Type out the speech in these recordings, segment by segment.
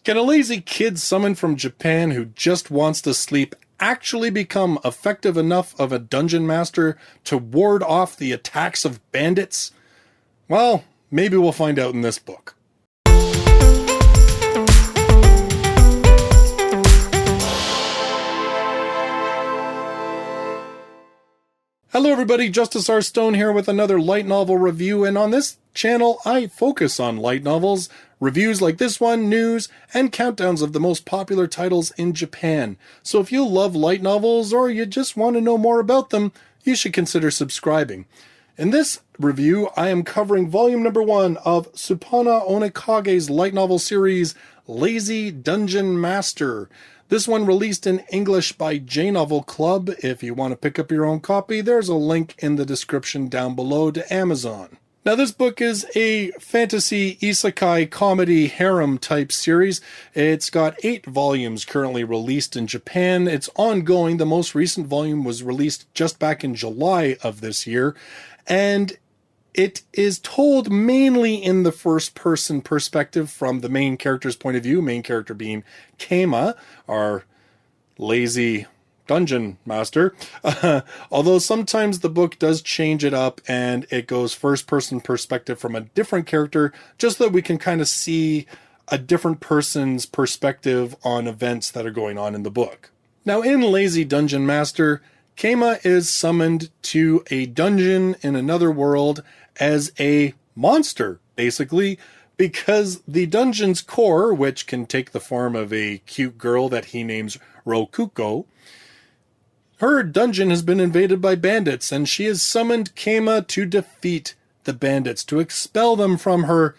Can a lazy kid summoned from Japan who just wants to sleep actually become effective enough of a dungeon master to ward off the attacks of bandits? Well, maybe we'll find out in this book. Hello everybody, Justus R. Stone here with another light novel review, and on this channel I focus on light novels, reviews like this one, news, and countdowns of the most popular titles in Japan. So if you love light novels or you just want to know more about them, you should consider subscribing. In this review, I am covering volume number 1 of Supana Onikage's light novel series, Lazy Dungeon Master. This one released in English by J-Novel Club. If you want to pick up your own copy, there's a link in the description down below to Amazon. Now this book is a fantasy isekai comedy harem type series. It's got 8 volumes currently released in Japan. It's ongoing. The most recent volume was released just back in July of this year. And it is told mainly in the first-person perspective from the main character's point of view, main character being Keima, our lazy dungeon master. Although sometimes the book does change it up and it goes first-person perspective from a different character, just so that we can kind of see a different person's perspective on events that are going on in the book. Now, in Lazy Dungeon Master, Keima is summoned to a dungeon in another world as a monster, basically, because the dungeon's core, which can take the form of a cute girl that he names Rokuko, her dungeon has been invaded by bandits, and she has summoned Keima to defeat the bandits, to expel them from her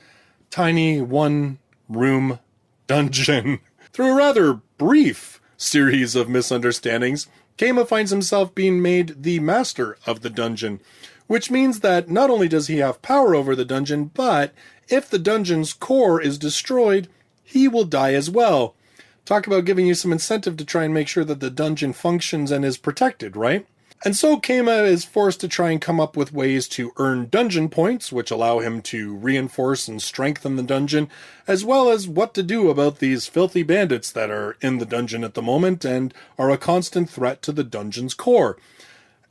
tiny one-room dungeon. Through a rather brief series of misunderstandings, Keima finds himself being made the master of the dungeon, which means that not only does he have power over the dungeon, but if the dungeon's core is destroyed, he will die as well. Talk about giving you some incentive to try and make sure that the dungeon functions and is protected, right? And so Keima is forced to try and come up with ways to earn dungeon points, which allow him to reinforce and strengthen the dungeon, as well as what to do about these filthy bandits that are in the dungeon at the moment and are a constant threat to the dungeon's core.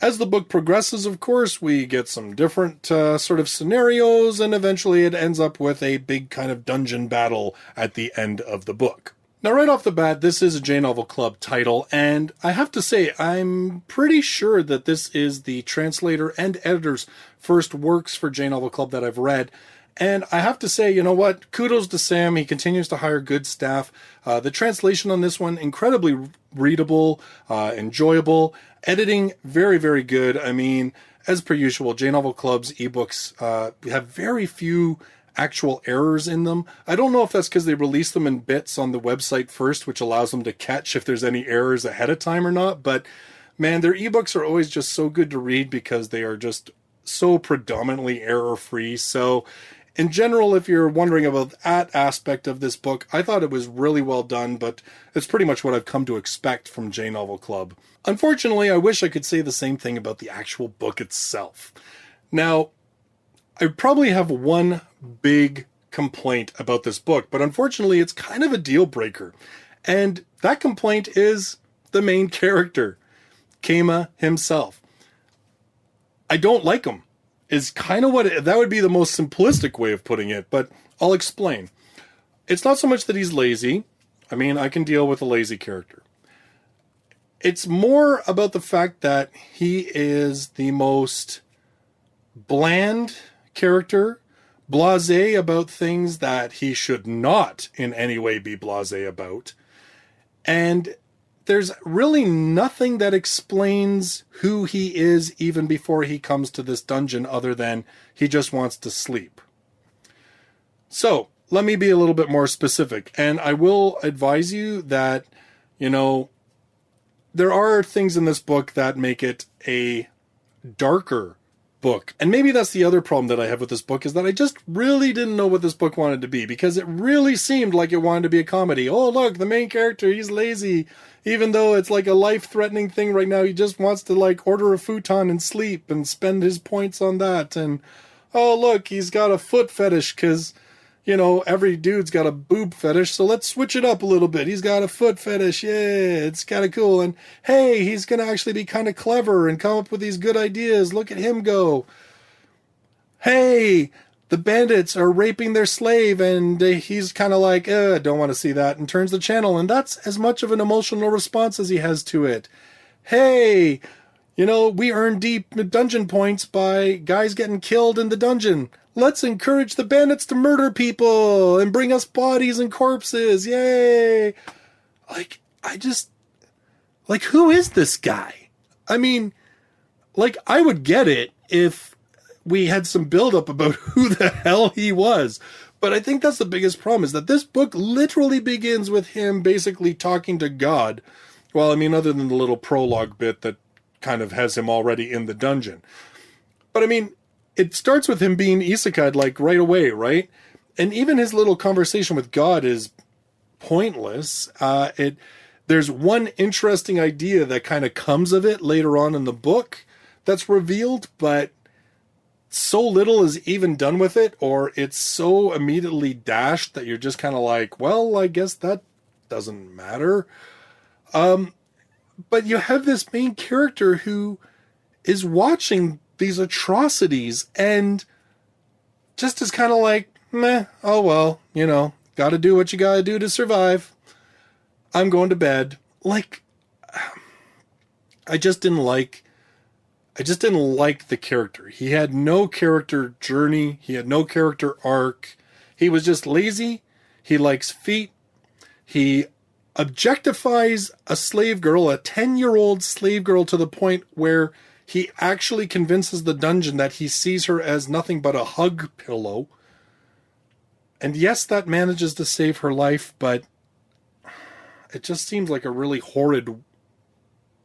As the book progresses, of course, we get some different sort of scenarios, and eventually it ends up with a big kind of dungeon battle at the end of the book. Now, right off the bat, this is a J-Novel Club title, and I have to say, I'm pretty sure that this is the translator and editor's first works for J-Novel Club that I've read. And I have to say, you know what? Kudos to Sam. He continues to hire good staff. The translation on this one, incredibly readable, enjoyable. Editing, very, very good. I mean, as per usual, J-Novel Club's ebooks have very few actual errors in them. I don't know if that's because they release them in bits on the website first, which allows them to catch if there's any errors ahead of time or not. But man, their ebooks are always just so good to read because they are just so predominantly error-free. So in general, if you're wondering about that aspect of this book, I thought it was really well done, but it's pretty much what I've come to expect from J-Novel Club. Unfortunately, I wish I could say the same thing about the actual book itself. Now, I probably have one big complaint about this book, but unfortunately it's kind of a deal breaker. And that complaint is the main character, Keima himself. I don't like him. Is kind of that would be the most simplistic way of putting it, but I'll explain. It's not so much that he's lazy. I mean, I can deal with a lazy character. It's more about the fact that he is the most bland character, blasé about things that he should not in any way be blasé about. And there's really nothing that explains who he is even before he comes to this dungeon other than he just wants to sleep. So, let me be a little bit more specific. And I will advise you that, you know, there are things in this book that make it a darker book. And maybe that's the other problem that I have with this book, is that I just really didn't know what this book wanted to be, because it really seemed like it wanted to be a comedy. Oh, look, the main character, he's lazy. Even though it's like a life-threatening thing right now, he just wants to like order a futon and sleep and spend his points on that. And oh, look, he's got a foot fetish because, you know, every dude's got a boob fetish, so let's switch it up a little bit. He's got a foot fetish, yeah, it's kind of cool. And hey, he's going to actually be kind of clever and come up with these good ideas. Look at him go. Hey, the bandits are raping their slave, and he's kind of like, don't want to see that, and turns the channel. And that's as much of an emotional response as he has to it. Hey, you know, we earn deep dungeon points by guys getting killed in the dungeon. Let's encourage the bandits to murder people and bring us bodies and corpses. Yay! Like, who is this guy? I mean, like, I would get it if we had some buildup about who the hell he was. But I think that's the biggest problem, is that this book literally begins with him basically talking to God. Well, I mean, other than the little prologue bit that kind of has him already in the dungeon. But I mean, it starts with him being isekai'd like right away, right? And even his little conversation with God is pointless. There's one interesting idea that kind of comes of it later on in the book that's revealed, but so little is even done with it, or it's so immediately dashed that you're just kind of like, well, I guess that doesn't matter. But you have this main character who is watching these atrocities and just is kind of like, meh, oh well, you know, gotta do what you gotta do to survive. I'm going to bed. Like, I just didn't like the character. He had no character journey. He had no character arc. He was just lazy. He likes feet. He objectifies a slave girl, a 10-year-old slave girl, to the point where he actually convinces the dungeon that he sees her as nothing but a hug pillow. And yes, that manages to save her life, but it just seems like a really horrid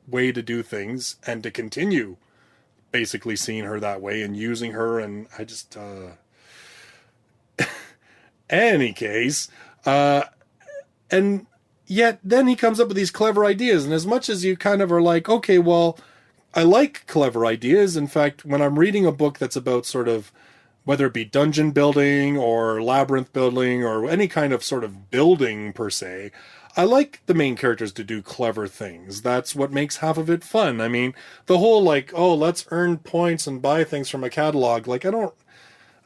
way to do things and to continue basically seeing her that way and using her. And I just, any case, and yet then he comes up with these clever ideas. And as much as you kind of are like, okay, well, I like clever ideas. In fact, when I'm reading a book that's about sort of, whether it be dungeon building or labyrinth building or any kind of sort of building per se, I like the main characters to do clever things. That's what makes half of it fun. I mean, the whole like, oh, let's earn points and buy things from a catalog. Like, I don't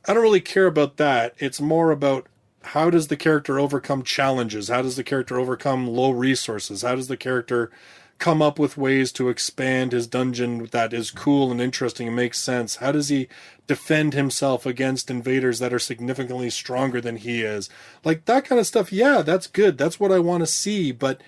really care about that. It's more about, how does the character overcome challenges? How does the character overcome low resources? How does the character come up with ways to expand his dungeon that is cool and interesting and makes sense? How does he defend himself against invaders that are significantly stronger than he is? Like, that kind of stuff, yeah, that's good. That's what I want to see. But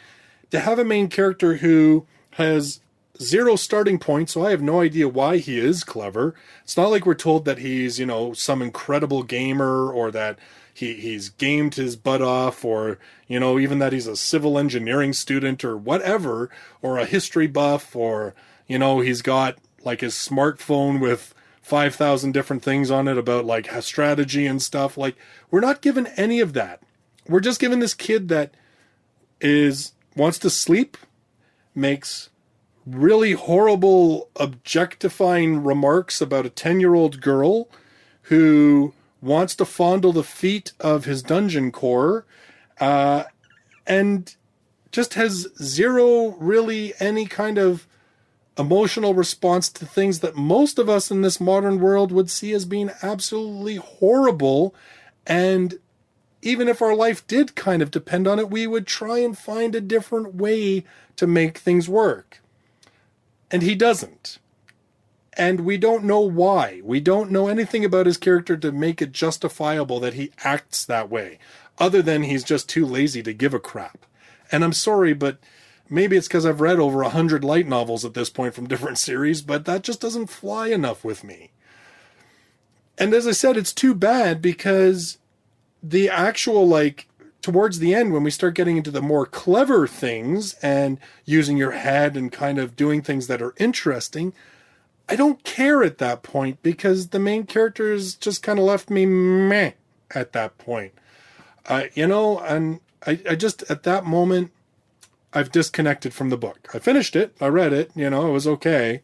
to have a main character who has zero starting point, so I have no idea why he is clever. It's not like we're told that he's, you know, some incredible gamer, or that he's gamed his butt off, or, you know, even that he's a civil engineering student or whatever, or a history buff, or, you know, he's got like his smartphone with 5,000 different things on it about like strategy and stuff. Like, we're not given any of that. We're just given this kid that wants to sleep, makes really horrible objectifying remarks about a 10-year-old girl who wants to fondle the feet of his dungeon core, and just has zero really any kind of emotional response to things that most of us in this modern world would see as being absolutely horrible. And even if our life did kind of depend on it, we would try and find a different way to make things work. And he doesn't. And we don't know why. We don't know anything about his character to make it justifiable that he acts that way, other than he's just too lazy to give a crap. And I'm sorry, but maybe it's because I've read over 100 light novels at this point from different series, but that just doesn't fly enough with me. And as I said, it's too bad, because the actual, like, towards the end, when we start getting into the more clever things and using your head and kind of doing things that are interesting, I don't care at that point, because the main characters just kind of left me meh at that point. You know, and I just, at that moment, I've disconnected from the book. I finished it. I read it. You know, it was okay.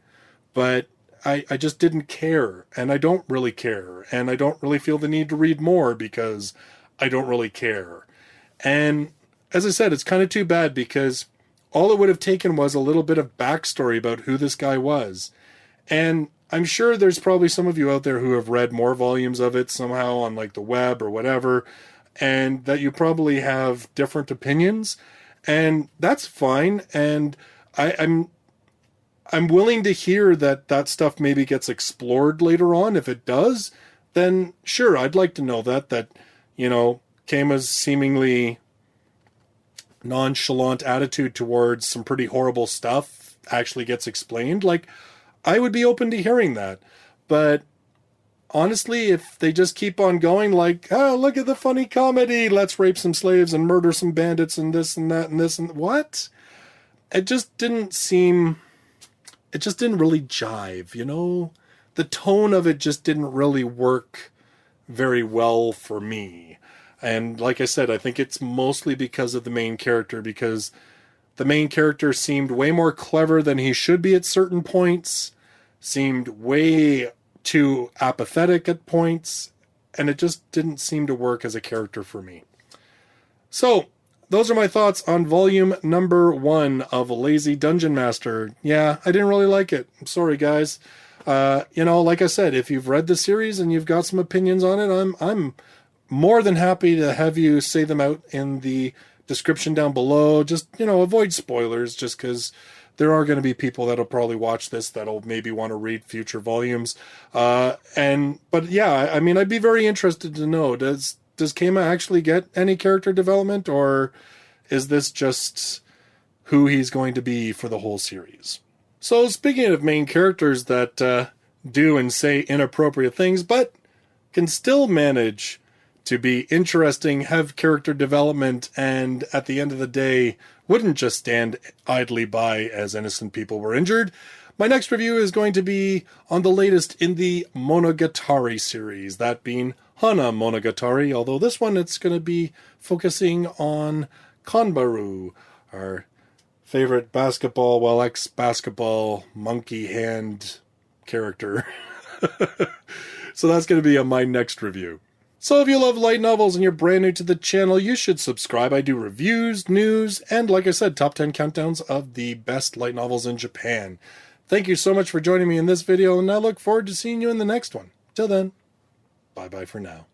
But I just didn't care. And I don't really care. And I don't really feel the need to read more, because I don't really care. And as I said, it's kind of too bad because all it would have taken was a little bit of backstory about who this guy was. And I'm sure there's probably some of you out there who have read more volumes of it somehow on like the web or whatever, and that you probably have different opinions, and that's fine. And I'm willing to hear that stuff maybe gets explored later on. If it does, then sure, I'd like to know that, Keima's seemingly nonchalant attitude towards some pretty horrible stuff actually gets explained. Like, I would be open to hearing that. But honestly, if they just keep on going like, oh, look at the funny comedy, let's rape some slaves and murder some bandits and this and that and this and what? It just didn't really jive, The tone of it just didn't really work very well for me. And like I said, I think it's mostly because of the main character, because the main character seemed way more clever than he should be at certain points, seemed way too apathetic at points, and it just didn't seem to work as a character for me. So, those are my thoughts on volume number 1 of Lazy Dungeon Master. Yeah, I didn't really like it. I'm sorry, guys. Like I said, if you've read the series and you've got some opinions on it, I'm more than happy to have you say them out in the description down below. Just, avoid spoilers, just because there are going to be people that'll probably watch this that'll maybe want to read future volumes. But yeah, I mean, I'd be very interested to know, does Keima actually get any character development, or is this just who he's going to be for the whole series? So speaking of main characters that do and say inappropriate things, but can still manage to be interesting, have character development, and at the end of the day, wouldn't just stand idly by as innocent people were injured. My next review is going to be on the latest in the Monogatari series, that being Hana Monogatari, although this one it's going to be focusing on Kanbaru, our favorite basketball, ex-basketball monkey hand character. So that's going to be on my next review. So if you love light novels and you're brand new to the channel, you should subscribe. I do reviews, news, and like I said, top 10 countdowns of the best light novels in Japan. Thank you so much for joining me in this video, and I look forward to seeing you in the next one. Till then, bye-bye for now.